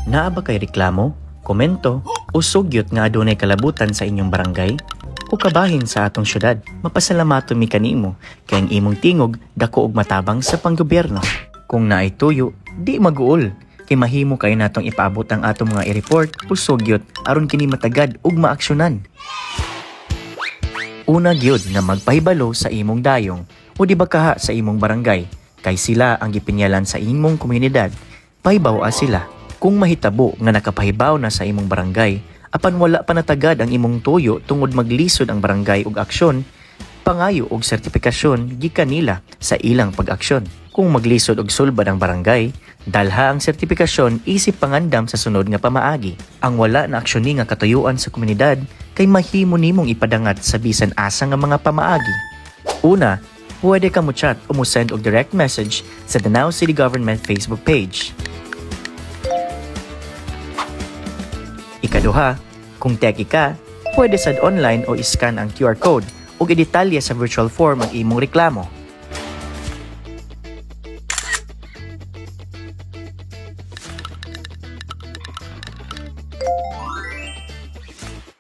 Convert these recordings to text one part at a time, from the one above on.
Naa ba kay reklamo, komento, o sugyot nga adunay kalabutan sa inyong barangay? O kabahin sa atong syudad? Mapasalamaton mi kanimo kay ang imong tingog dako og matabang sa panggobyerno. Kung naay tuyo, di maguol. Kay mahimo kay natong ipaabot ang atong mga i-report o sugyot aron kini matagad ug maaksyonan. Una gyud nga magpahibalo sa imong dayong o di ba kaha sa imong barangay kay sila ang gipinyalan sa imong komunidad. Pahibaw sila. Kung mahitabo nga nakapahibaw na sa imong barangay, apan wala pa natagad ang imong tuyo tungod maglisod ang barangay og aksyon, pangayo og sertipikasyon gikan nila sa ilang pag-aksyon. Kung maglisod og sulbad ang barangay, dalha ang sertipikasyon isip pangandam sa sunod nga pamaagi. Ang wala na aksyon nga katuyuan sa komunidad kay mahimo nimong ipadangat sa bisan asa nga mga pamaagi. Una, pwede ka mo chat o mo send og direct message sa Danao City Government Facebook page. Ikaduha, kung teki ka, pwede sad online o iscan ang QR code o idetalye sa virtual form ang imong reklamo.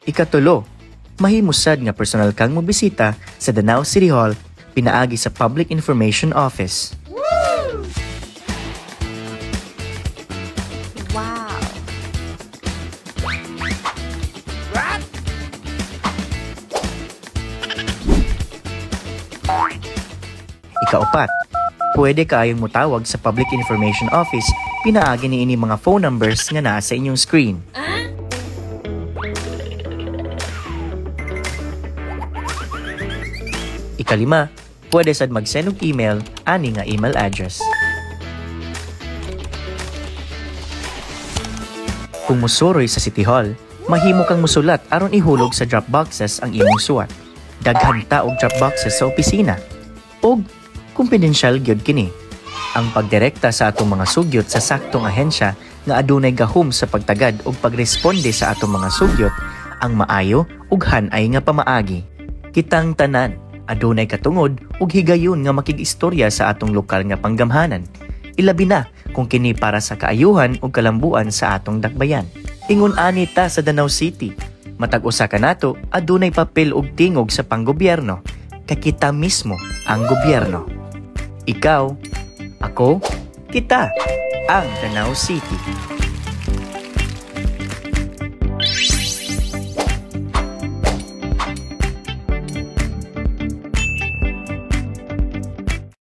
Ikatulo, mahimusad nga personal kang mobisita sa Danao City Hall pinaagi sa Public Information Office. Ikaapat, pwede kayong mutawag sa Public Information Office pinaagi ni ini mga phone numbers nga naa sa inyong screen. Ikalima, pwede sad mag-send og email ani nga email address. Kung musuroy sa City Hall, mahimo kang musulat aron ihulog sa drop boxes ang imong suwat. Daghan ta og drop boxes sa opisina. Og kumpidensyal gyud kini. Ang pagdirekta sa atong mga sugyot sa saktong ahensya nga adunay gahom sa pagtagad ug pagresponde sa atong mga sugyot ang maayo ug hanay nga pamaagi. Kitang tanan adunay katungod ug higayon nga makig-istorya sa atong lokal nga panggamhanan. Ilabi na kung kini para sa kaayuhan ug kalambuan sa atong dakbayan. Ingon ani ta sa Danao City, matag usa ka nato adunay papel ug tingog sa panggobyerno kay kita mismo ang gobyerno. Ikaw, ako, kita, ang Danao City.